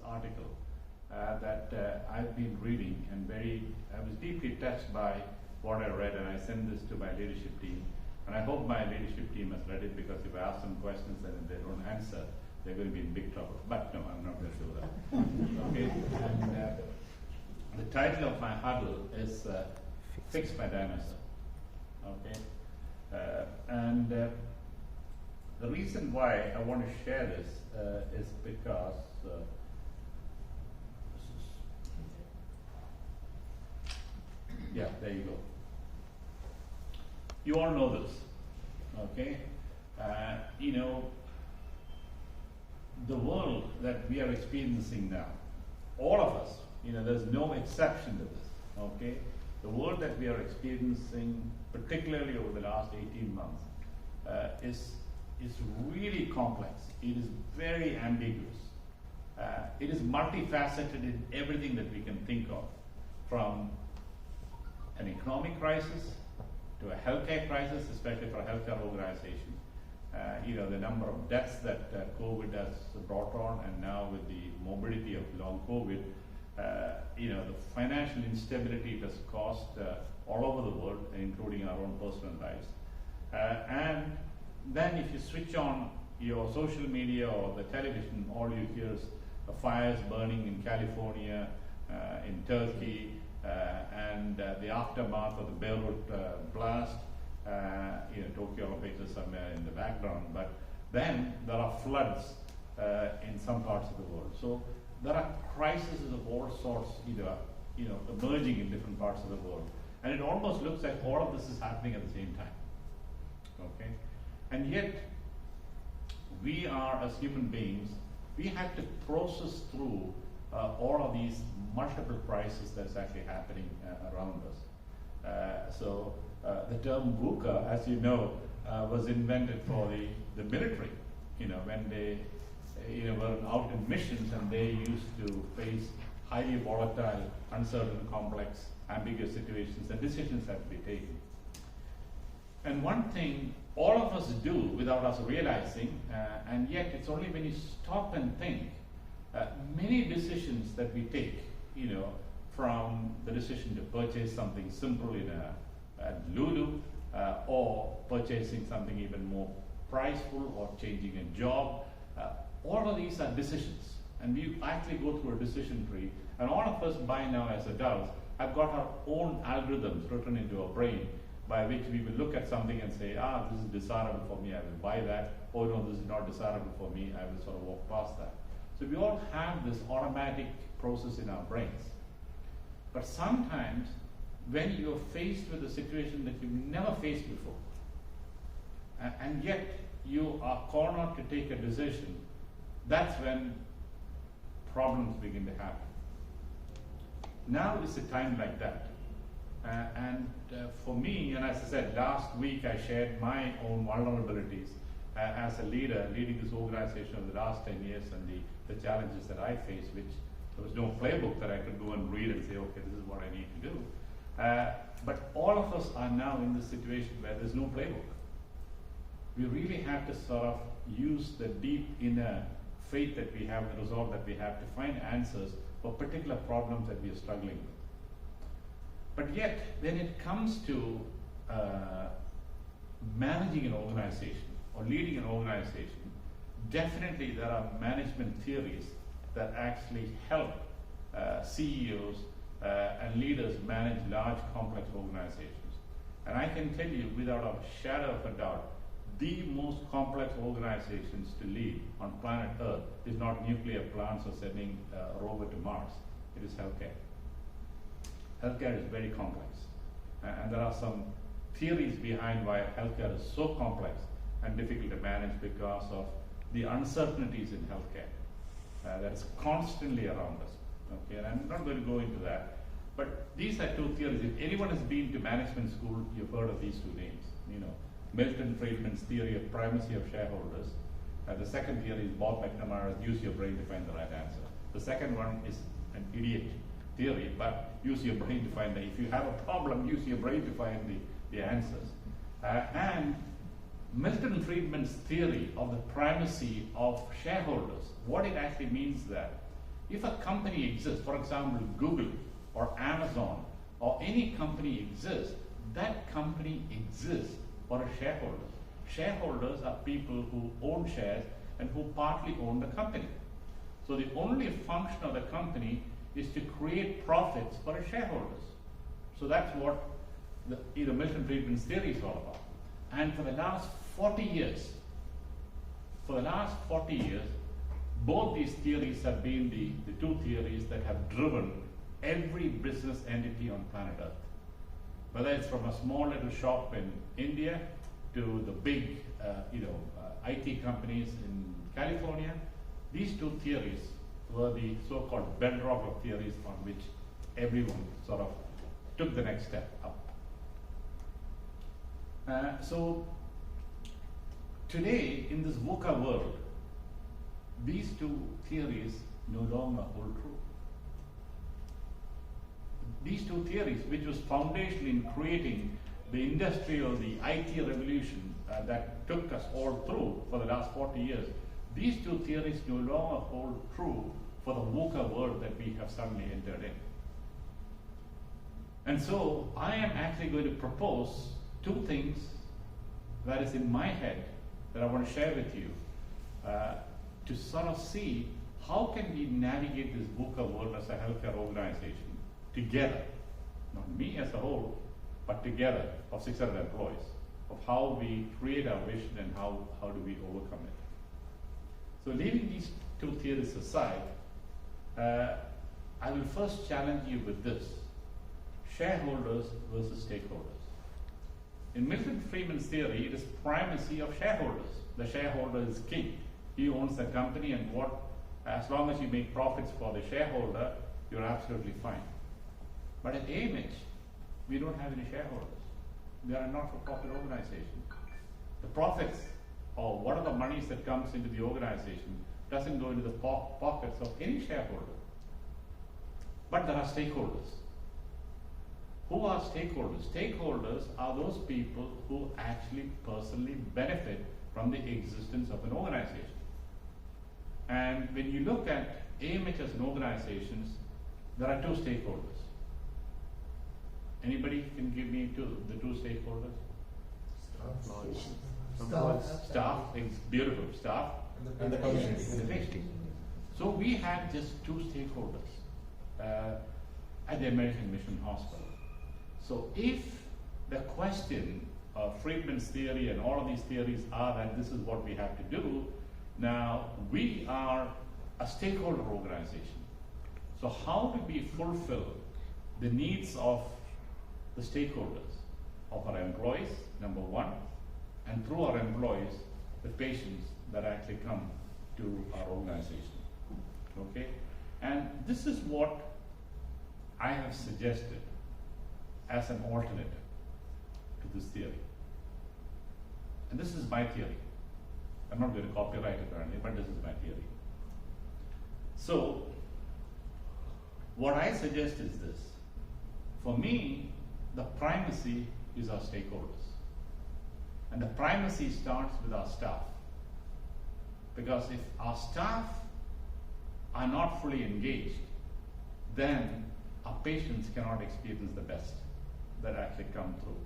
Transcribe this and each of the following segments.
article that I've been reading, and I was deeply touched by what I read, and I sent this to my leadership team. And I hope my leadership team has read it, because if I ask them questions and if they don't answer, they're going to be in big trouble. But no, I'm not going to do that. Okay? And the title of my huddle is Fix My Dinosaur. Okay? And the reason why I want to share this is because yeah, there you go. You all know this, okay? You know, the world that we are experiencing now, all of us, you know, there's no exception to this, okay? The world that we are experiencing, particularly over the last 18 months, is really complex. It is very ambiguous. It is multifaceted in everything that we can think of, from an economic crisis to a healthcare crisis, especially for a healthcare organization. You know, the number of deaths that COVID has brought on, and now with the morbidity of long COVID, you know, the financial instability it has caused all over the world, including our own personal lives. And then if you switch on your social media or the television, all you hear is fires burning in California, in Turkey, and the aftermath of the Beirut blast. You know, Tokyo Olympics is somewhere in the background, but then there are floods in some parts of the world. So there are crises of all sorts, you know, emerging in different parts of the world, and it almost looks like all of this is happening at the same time. Okay, and yet we are, as human beings, we have to process through all of these multiple crises that's actually happening around us. So the term VUCA, as you know, was invented for the military. You know, when they were out in missions, and they used to face highly volatile, uncertain, complex, ambiguous situations, and decisions had to be taken. And one thing all of us do without us realizing, and yet it's only when you stop and think, many decisions that we take, you know, from the decision to purchase something simple in at Lulu, or purchasing something even more priceful, or changing a job, all of these are decisions. And we actually go through a decision tree, and all of us by now as adults have got our own algorithms written into our brain, by which we will look at something and say, this is desirable for me, I will buy that. Oh no, this is not desirable for me, I will sort of walk past that. So we all have this automatic process in our brains. But sometimes, when you're faced with a situation that you've never faced before, and yet you are cornered to take a decision, that's when problems begin to happen. Now is a time like that. For me, and as I said, last week I shared my own vulnerabilities as a leader leading this organization over the last 10 years, and the challenges that I faced, which there was no playbook that I could go and read and say, okay, this is what I need to do. But all of us are now in this situation where there's no playbook. We really have to sort of use the deep inner faith that we have, the resolve that we have to find answers for particular problems that we are struggling with. But yet, when it comes to managing an organization or leading an organization, definitely there are management theories that actually help CEOs and leaders manage large, complex organizations. And I can tell you without a shadow of a doubt, the most complex organizations to lead on planet Earth is not nuclear plants or sending a rover to Mars. It is healthcare. Healthcare is very complex. And there are some theories behind why healthcare is so complex and difficult to manage, because of the uncertainties in healthcare that is constantly around us. Okay, and I'm not going to go into that. But these are two theories. If anyone has been to management school, you've heard of these two names. You know, Milton Friedman's theory of primacy of shareholders. The second theory is Bob McNamara's use your brain to find the right answer. The second one is an idiot theory, but use your brain to find that. If you have a problem, use your brain to find the answers. And Milton Friedman's theory of the primacy of shareholders, what it actually means that If a company exists, for example, Google or Amazon or any company exists, that company exists for a shareholder. Shareholders are people who own shares and who partly own the company. So the only function of the company is to create profits for its shareholders. So that's what the Milton Friedman's theory is all about. And for the last 40 years, both these theories have been the two theories that have driven every business entity on planet Earth. Whether it's from a small little shop in India to the big IT companies in California, these two theories were the so-called bedrock of theories on which everyone sort of took the next step up. So today, in this VUCA world, these two theories no longer hold true. These two theories, which was foundational in creating the industrial, the IT revolution that took us all through for the last 40 years, these two theories no longer hold true for the VUCA world that we have suddenly entered in. And so I am actually going to propose two things that is in my head that I want to share with you to sort of see how can we navigate this VUCA world as a healthcare organization together, not me as a whole, but together of 600 employees, of how we create our vision and how do we overcome it. So leaving these two theories aside, I will first challenge you with this: shareholders versus stakeholders. In Milton Friedman's theory, it is primacy of shareholders. The shareholder is king. He owns the company, and as long as you make profits for the shareholder, you're absolutely fine. But at AMH, we don't have any shareholders. We are a not-for-profit organization. The profits or whatever monies that comes into the organization doesn't go into the pockets of any shareholder. But there are stakeholders. Who are stakeholders? Stakeholders are those people who actually personally benefit from the existence of an organization. And when you look at AMH as an organization, there are two stakeholders. Anybody can give me the two stakeholders? Staff, it's beautiful. Staff and the community. and the patient. So we have just two stakeholders at the American Mission Hospital. So if the question of Friedman's theory and all of these theories are that this is what we have to do, now we are a stakeholder organization. So how do we fulfill the needs of the stakeholders, of our employees, number one, and through our employees, the patients that actually come to our organization, okay? And this is what I have suggested as an alternative to this theory. And this is my theory. I'm not going to copyright it or anything, but this is my theory. So, what I suggest is this. For me, the primacy is our stakeholders. And the primacy starts with our staff. Because if our staff are not fully engaged, then our patients cannot experience the best that actually come through.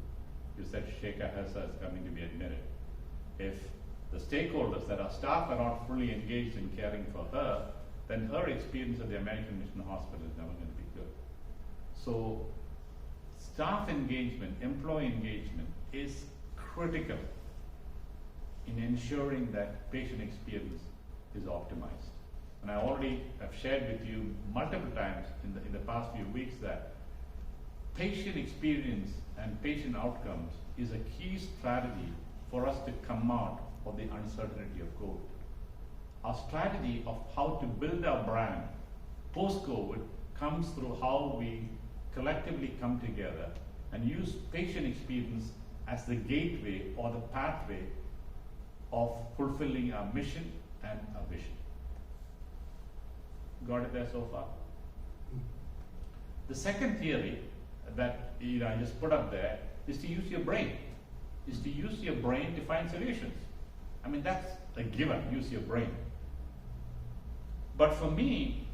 You said Sheikha Hessa is coming to be admitted. If the stakeholders, that our staff are not fully engaged in caring for her, then her experience at the American Mission Hospital is never going to be good. So staff engagement, employee engagement is critical in ensuring that patient experience is optimized. And I already have shared with you multiple times in the past few weeks that patient experience and patient outcomes is a key strategy for us to come out of the uncertainty of COVID. Our strategy of how to build our brand post-COVID comes through how we collectively come together and use patient experience as the gateway or the pathway of fulfilling our mission and our vision. Got it there so far? The second theory that I just put up there is to use your brain. Is to use your brain to find solutions. That's a given, use your brain. But for me,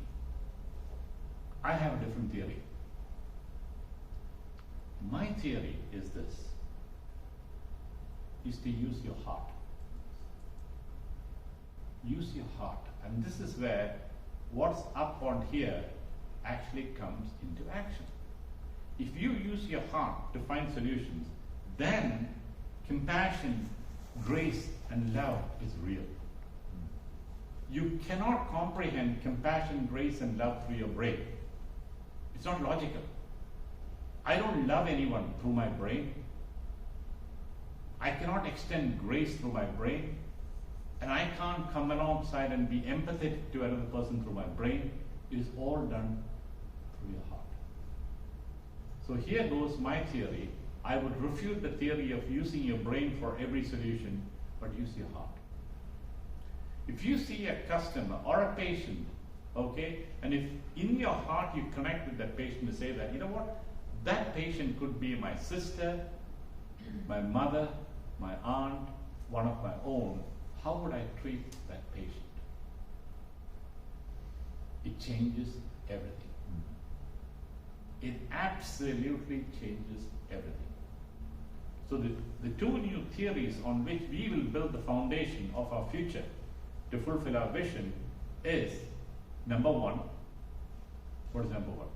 I have a different theory. My theory is this, is to use your heart. Use your heart. And this is where what's up on here actually comes into action. If you use your heart to find solutions, then compassion, grace, and love is real. You cannot comprehend compassion, grace, and love through your brain. It's not logical. I don't love anyone through my brain. I cannot extend grace through my brain. And I can't come alongside and be empathetic to another person through my brain. It is all done through your heart. So here goes my theory. I would refute the theory of using your brain for every solution, but use your heart. If you see a customer or a patient, okay, and if in your heart you connect with that patient to say that, you know what, that patient could be my sister, my mother, my aunt, one of my own, how would I treat that patient? It changes everything. It absolutely changes everything. So the two new theories on which we will build the foundation of our future to fulfill our vision is, number one, what is number one?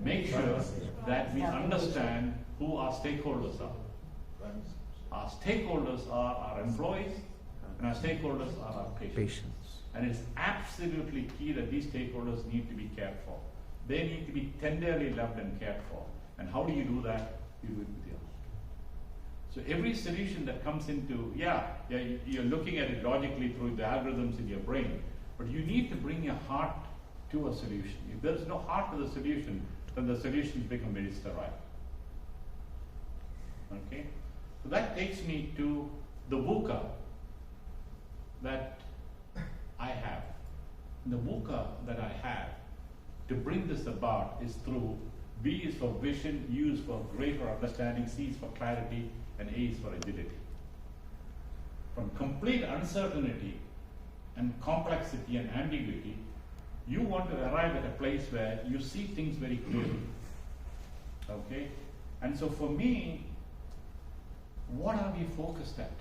Make sure that we understand who our stakeholders are. Our stakeholders are our employees, and our stakeholders are our patients. And it's absolutely key that these stakeholders need to be cared for. They need to be tenderly loved and cared for. And how do you do that? You do it with your heart. So every solution that comes into, you're looking at it logically through the algorithms in your brain, but you need to bring your heart to a solution. If there's no heart to the solution, then the solutions become very sterile. Okay? So that takes me to the VUCA that I have. The VUCA that I have to bring this about is through V is for vision, U is for greater understanding, C is for clarity, and A is for agility. From complete uncertainty and complexity and ambiguity, you want to arrive at a place where you see things very clearly. Okay? And so for me, what are we focused at?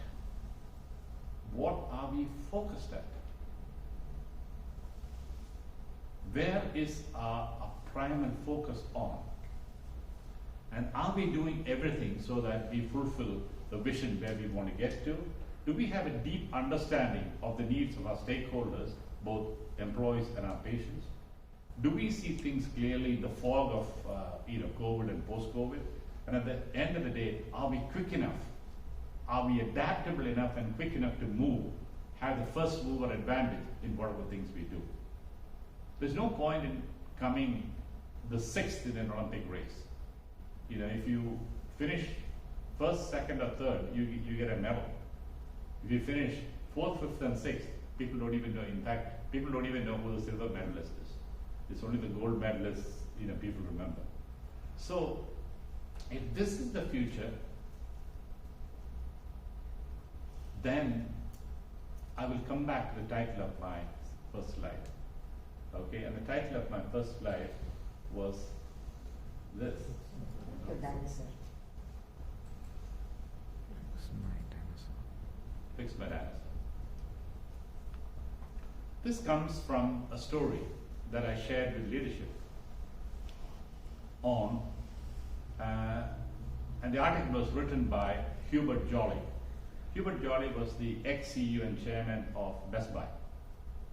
What are we focused at? Where is our primal focus on? And are we doing everything so that we fulfill the vision where we want to get to? Do we have a deep understanding of the needs of our stakeholders, both employees and our patients? Do we see things clearly in the fog of COVID and post-COVID? And at the end of the day, are we quick enough? Are we adaptable enough and quick enough to move, have the first mover advantage in whatever things we do? There's no point in coming the sixth in an Olympic race. If you finish first, second, or third, you get a medal. If you finish fourth, fifth, and sixth, people don't even know. In fact, people don't even know who the silver medalist is. It's only the gold medalists, people remember. So, if this is the future, then I will come back to the title of my first slide. Okay, and the title of my first slide was this. The dinosaur. Fix my dinosaur. This comes from a story that I shared with leadership on, and the article was written by Hubert Jolly. Hubert Jolly was the ex-CEO and chairman of Best Buy.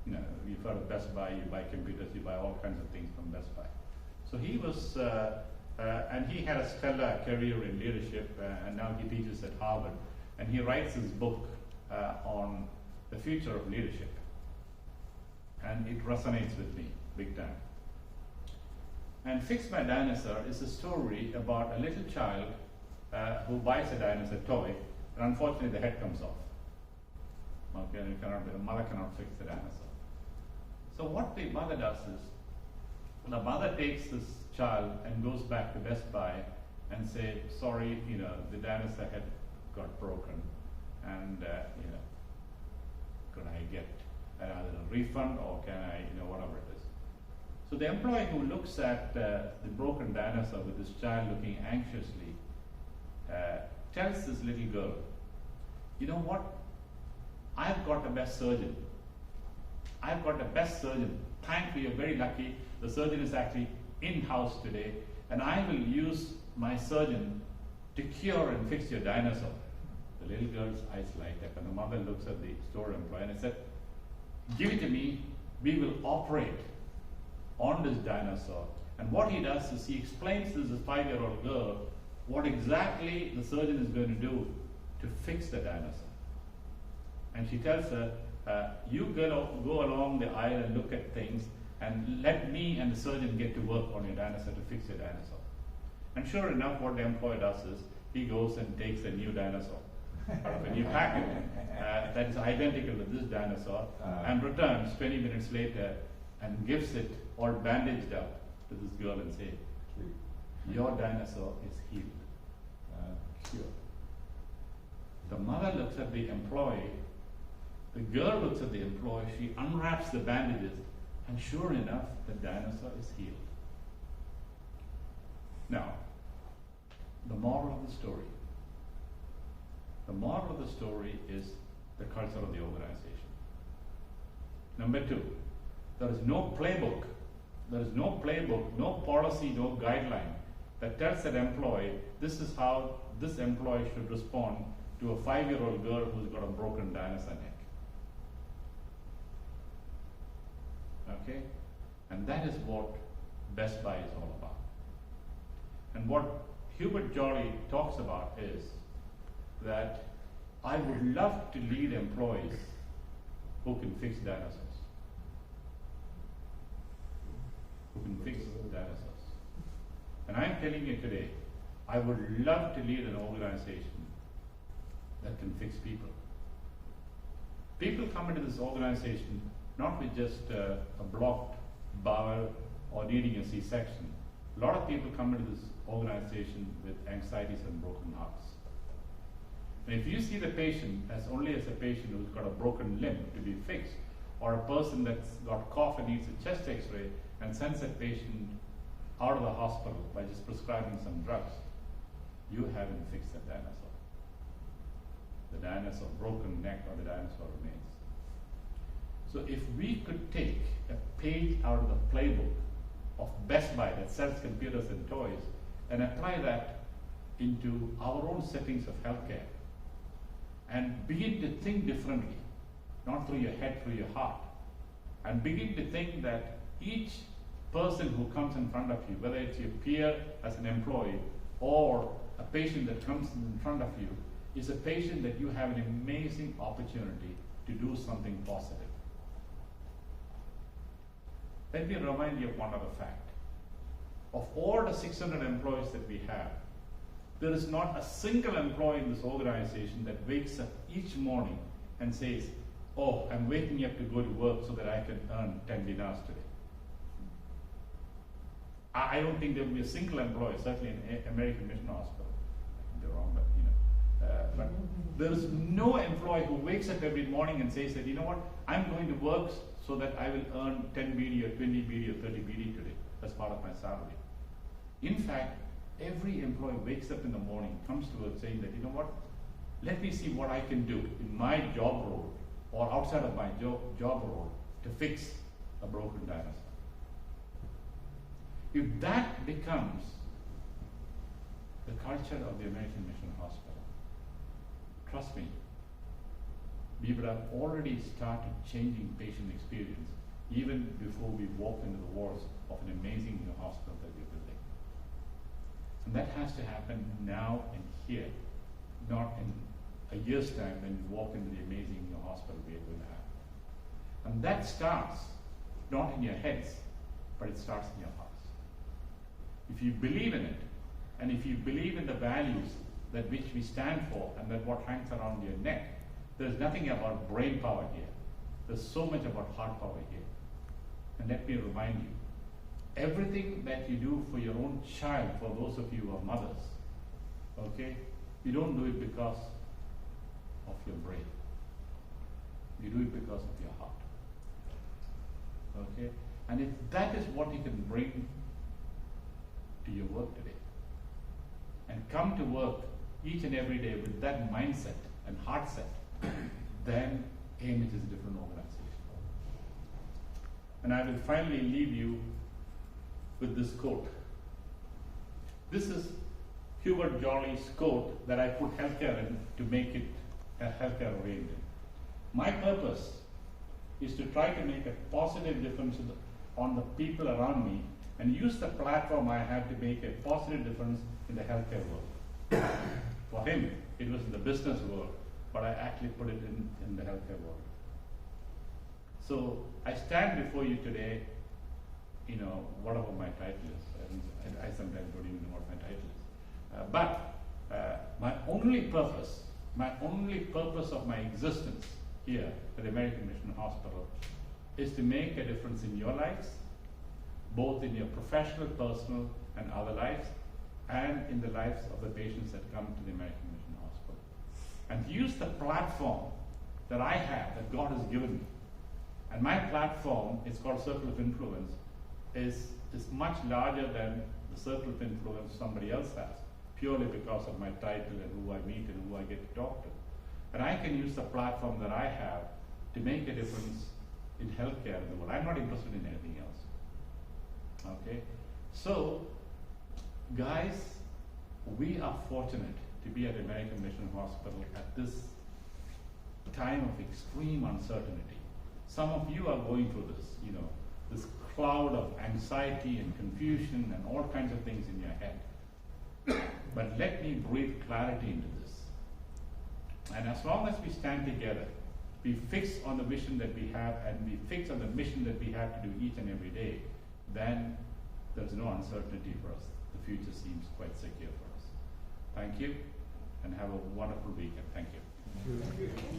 You've heard of Best Buy, you buy computers, you buy all kinds of things from Best Buy. So he was, and he had a stellar career in leadership, and now he teaches at Harvard, and he writes his book on the future of leadership. And it resonates with me big time. And Fix My Dinosaur is a story about a little child who buys a dinosaur toy, and unfortunately the head comes off. Okay, and the mother cannot fix the dinosaur. So what the mother does is, the mother takes this child and goes back to Best Buy and say, sorry, the dinosaur head got broken, and could I get either a refund or can I, whatever it is. So the employee who looks at the broken dinosaur with this child looking anxiously tells this little girl, you know what? I've got the best surgeon. I've got the best surgeon. Thankfully, you're very lucky. The surgeon is actually in-house today, and I will use my surgeon to cure and fix your dinosaur. The little girl's eyes light up, and the mother looks at the store employee and said, give it to me, we will operate on this dinosaur. And what he does is he explains to this 5-year-old girl what exactly the surgeon is going to do to fix the dinosaur. And she tells her, you go along the aisle and look at things, and let me and the surgeon get to work on your dinosaur to fix your dinosaur. And sure enough, what the employer does is he goes and takes a new dinosaur out of a new packet that is identical to this dinosaur and returns 20 minutes later and gives it all bandaged up to this girl and say, your dinosaur is healed, cured. The mother looks at the employee, the girl looks at the employee, she unwraps the bandages, and sure enough, the dinosaur is healed. Now, the moral of the story. The moral of the story is the culture of the organization. Number 2, there is no playbook. There is no playbook, no policy, no guideline that tells that employee, this is how this employee should respond to a 5-year-old girl who's got a broken dinosaur neck. Okay? And that is what Best Buy is all about. And what Hubert Jolly talks about is that I would love to lead employees who can fix dinosaurs. Who can fix dinosaurs. And I'm telling you today, I would love to lead an organization that can fix people. People come into this organization not with just a blocked bowel or needing a C-section. A lot of people come into this organization with anxieties and broken hearts. And if you see the patient as only as a patient who's got a broken limb to be fixed, or a person that's got cough and needs a chest x-ray and sends that patient out of the hospital by just prescribing some drugs, you haven't fixed that dinosaur. The dinosaur, broken neck, or the dinosaur remains. So if we could take a page out of the playbook of Best Buy that sells computers and toys and apply that into our own settings of healthcare and begin to think differently, not through your head, through your heart, and begin to think that each person who comes in front of you, whether it's your peer as an employee or a patient that comes in front of you, is a patient that you have an amazing opportunity to do something positive. Let me remind you of one other fact. Of all the 600 employees that we have, there is not a single employee in this organization that wakes up each morning and says, oh, I'm waking up to go to work so that I can earn 10 dinars today. I don't think there will be a single employee, certainly in American Mission Hospital. I think they're wrong, but but there is no employee who wakes up every morning and says that, you know what, I'm going to work so that I will earn 10 BD or 20 BD or 30 BD today as part of my salary. In fact, every employee wakes up in the morning, comes to work saying that, you know what, let me see what I can do in my job role or outside of my job role to fix a broken dinosaur. If that becomes the culture of the American Mission Hospital, trust me, we would have already started changing patient experience even before we walk into the walls of an amazing new hospital that we're building. And that has to happen now and here, not in a year's time when we walk into the amazing new hospital we are going to have. And that starts not in your heads, but it starts in your hearts. If you believe in it, and if you believe in the values that which we stand for and that what hangs around your neck, there's nothing about brain power here. There's so much about heart power here. And let me remind you, everything that you do for your own child, for those of you who are mothers, okay, you don't do it because of your brain. You do it because of your heart. Okay? And if that is what you can bring to your work today, and come to work each and every day with that mindset and heart set, then AIM is a different organization. And I will finally leave you with this quote. This is Hubert Jolly's quote that I put healthcare in to make it a healthcare oriented. My purpose is to try to make a positive difference on the people around me and use the platform I have to make a positive difference in the healthcare world. For him, it was in the business world, but I actually put it in the healthcare world. So I stand before you today, whatever my title is. I sometimes don't even know what my title is. But my only purpose of my existence here at the American Mission Hospital is to make a difference in your lives, both in your professional, personal, and other lives, and in the lives of the patients that come to the American Mission Hospital. And to use the platform that I have, that God has given me. And my platform, it's called Circle of Influence, is much larger than the circle of influence somebody else has, purely because of my title and who I meet and who I get to talk to. And I can use the platform that I have to make a difference in healthcare in the world. I'm not interested in anything else. Okay? So, guys, we are fortunate to be at American Mission Hospital at this time of extreme uncertainty. Some of you are going through this, this cloud of anxiety and confusion and all kinds of things in your head. But let me breathe clarity into this. And as long as we stand together, we fix on the vision that we have and we fix on the mission that we have to do each and every day, then there's no uncertainty for us. The future seems quite secure for us. Thank you, and have a wonderful weekend. Thank you. Thank you.